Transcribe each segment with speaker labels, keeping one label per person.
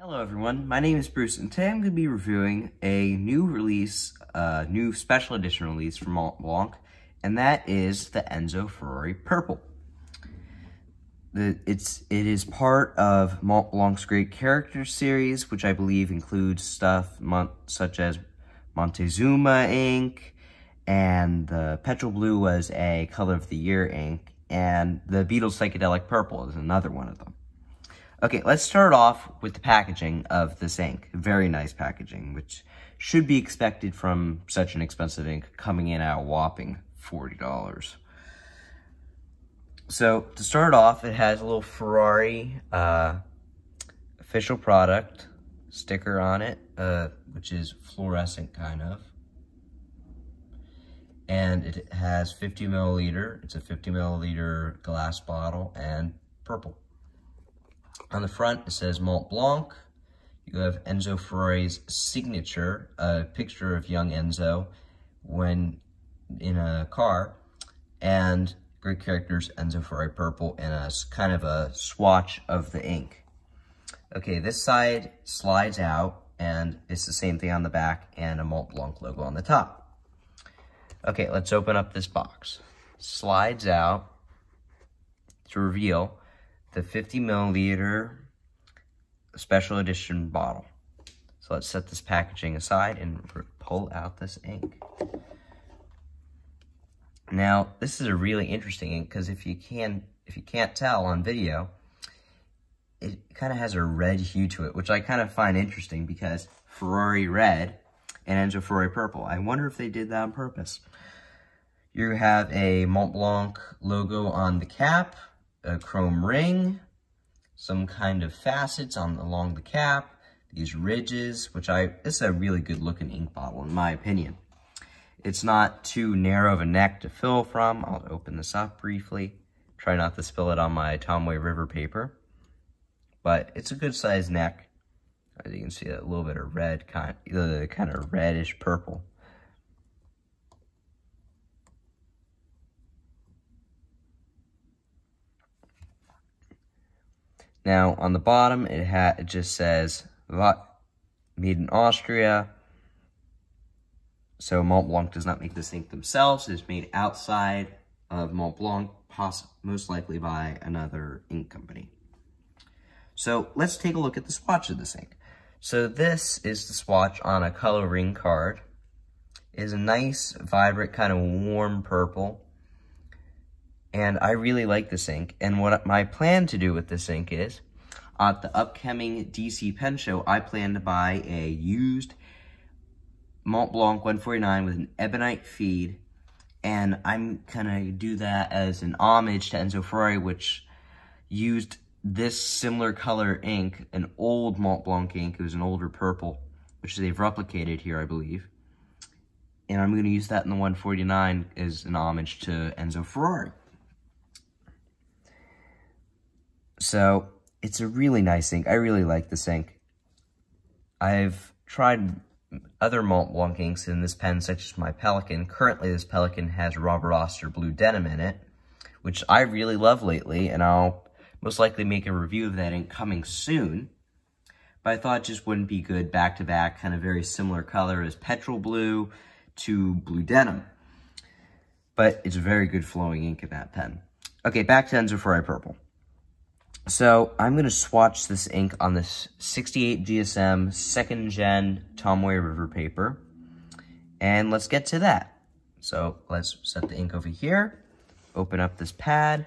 Speaker 1: Hello everyone, my name is Bruce and today I'm going to be reviewing a new release, new special edition release from Mont Blanc, and that is the Enzo Ferrari Purple. It is part of Mont Blanc's Great Characters series, which I believe includes stuff such as Montezuma ink, and the Petrol Blue was a Color of the Year ink, and the Beatles Psychedelic Purple is another one of them. Okay, let's start off with the packaging of this ink. Very nice packaging, which should be expected from such an expensive ink, coming in at a whopping $40. So, to start off, it has a little Ferrari official product sticker on it, which is fluorescent kind of. And it has 50 milliliter, it's a 50 milliliter glass bottle, and purple. On the front, it says Mont Blanc. You have Enzo Ferrari's signature, a picture of young Enzo when in a car, and Great Characters Enzo Ferrari Purple, and a kind of a swatch of the ink. Okay, this side slides out, and it's the same thing on the back, and a Mont Blanc logo on the top. Okay, let's open up this box. Slides out to reveal the 50 milliliter special edition bottle. So let's set this packaging aside and pull out this ink. Now, this is a really interesting ink because if you can't tell on video, it kind of has a red hue to it, which I kind of find interesting because Ferrari red and Enzo Ferrari purple. I wonder if they did that on purpose. You have a Mont Blanc logo on the cap, a chrome ring, some kind of facets along the cap, these ridges, this is a really good looking ink bottle in my opinion. It's not too narrow of a neck to fill from. I'll open this up briefly. Try not to spill it on my Tomway River paper. But it's a good sized neck. As you can see, a little bit of red, kind of reddish purple. Now, on the bottom, it just says, made in Austria. So, Mont Blanc does not make this ink themselves. It's made outside of Mont Blanc, most likely by another ink company. So, let's take a look at the swatch of this ink. So, this is the swatch on a coloring card. It is a nice, vibrant, kind of warm purple. And I really like this ink, and what my plan to do with this ink is, at the upcoming DC Pen Show, I plan to buy a used Mont Blanc 149 with an ebonite feed, and I'm gonna do that as an homage to Enzo Ferrari, which used this similar color ink, an old Mont Blanc ink. It was an older purple, which they've replicated here, I believe. And I'm gonna use that in the 149 as an homage to Enzo Ferrari. So, it's a really nice ink. I really like this ink. I've tried other Mont Blanc inks in this pen, such as my Pelican. Currently, this Pelican has Robert Oster blue denim in it, which I really love lately, and I'll most likely make a review of that ink coming soon. But I thought it just wouldn't be good back-to-back, kind of very similar color as Petrol Blue to blue denim. But it's a very good flowing ink in that pen. Okay, back to Enzo Ferrari Purple. So, I'm going to swatch this ink on this 68 GSM 2nd Gen Tomway River paper. And let's get to that. So, let's set the ink over here. Open up this pad.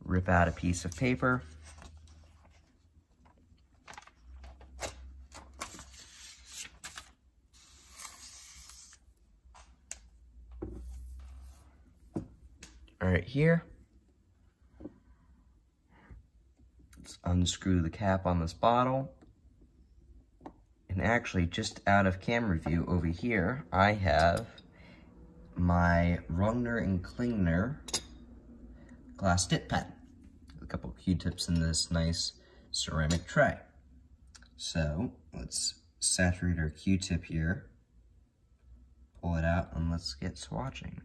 Speaker 1: Rip out a piece of paper. Right here. Let's unscrew the cap on this bottle. And actually, just out of camera view over here, I have my Rungner and Klingner glass dip pen. A couple of Q-tips in this nice ceramic tray. So, let's saturate our Q-tip here. Pull it out and let's get swatching.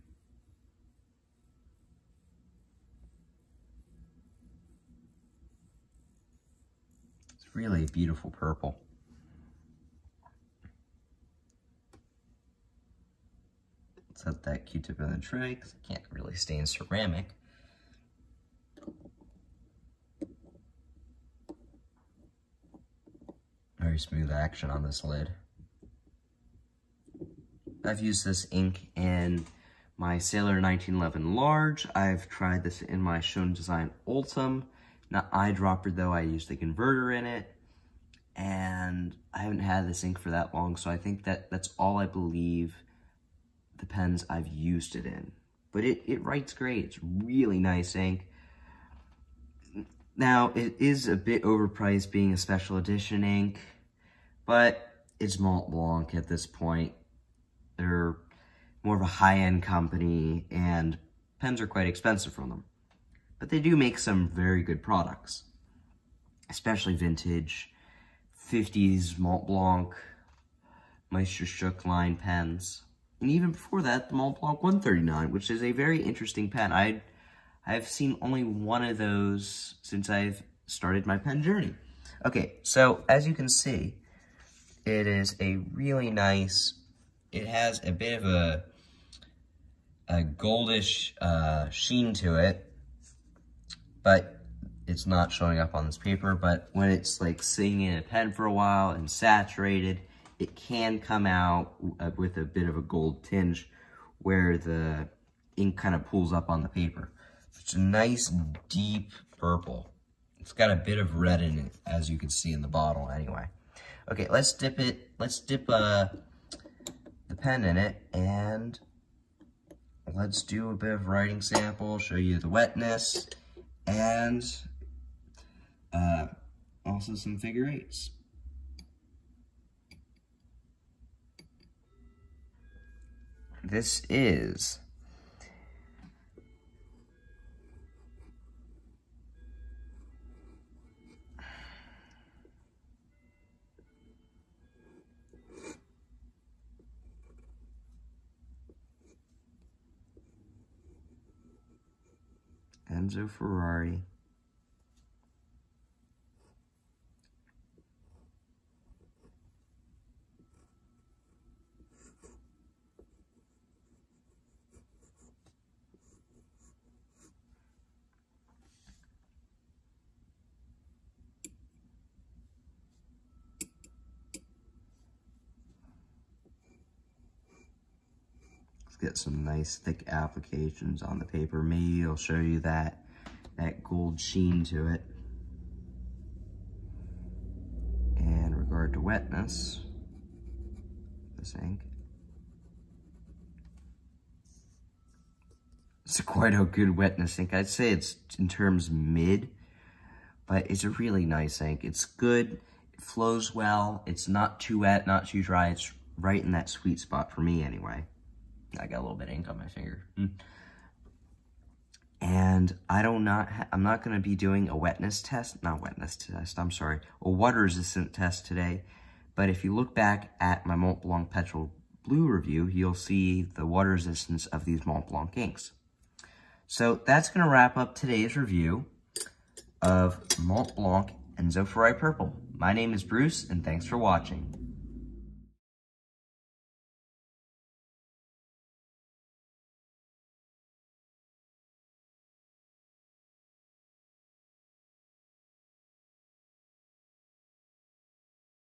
Speaker 1: really a beautiful purple. Set that Q-tip in the tray because it can't really stain ceramic. Very smooth action on this lid. I've used this ink in my Sailor 1911 Large. I've tried this in my Shown Design Ultim. Not eyedropper though, I used the converter in it. And I haven't had this ink for that long, so I think that's all I believe the pens I've used it in. But it writes great. It's really nice ink. Now, it is a bit overpriced being a special edition ink, but it's Mont Blanc at this point. They're more of a high-end company, and pens are quite expensive from them. But they do make some very good products, especially vintage 50s Mont Blanc, Meisterstück line pens. And even before that, the Mont Blanc 139, which is a very interesting pen. I've seen only one of those since I've started my pen journey. Okay, so as you can see, it is a really nice, it has a bit of a goldish sheen to it, but it's not showing up on this paper. But when it's like sitting in a pen for a while and saturated, it can come out with a bit of a gold tinge where the ink kind of pulls up on the paper. It's a nice deep purple. It's got a bit of red in it, as you can see in the bottle anyway. Okay, let's dip the pen in it, and let's do a bit of writing sample, show you the wetness, and also some figure eights. This is Enzo Ferrari. Get some nice thick applications on the paper. Maybe it'll show you that gold sheen to it. And in regard to wetness, this ink, it's quite a good wetness ink. I'd say it's in terms mid, but it's a really nice ink. It's good, it flows well, it's not too wet, not too dry. It's right in that sweet spot for me anyway. I got a little bit of ink on my finger. And I'm not going to be doing a a water resistant test today. But if you look back at my Mont Blanc Petrol Blue review, you'll see the water resistance of these Mont Blanc inks. So that's going to wrap up today's review of Mont Blanc Enzo Ferrari Purple. My name is Bruce, and thanks for watching.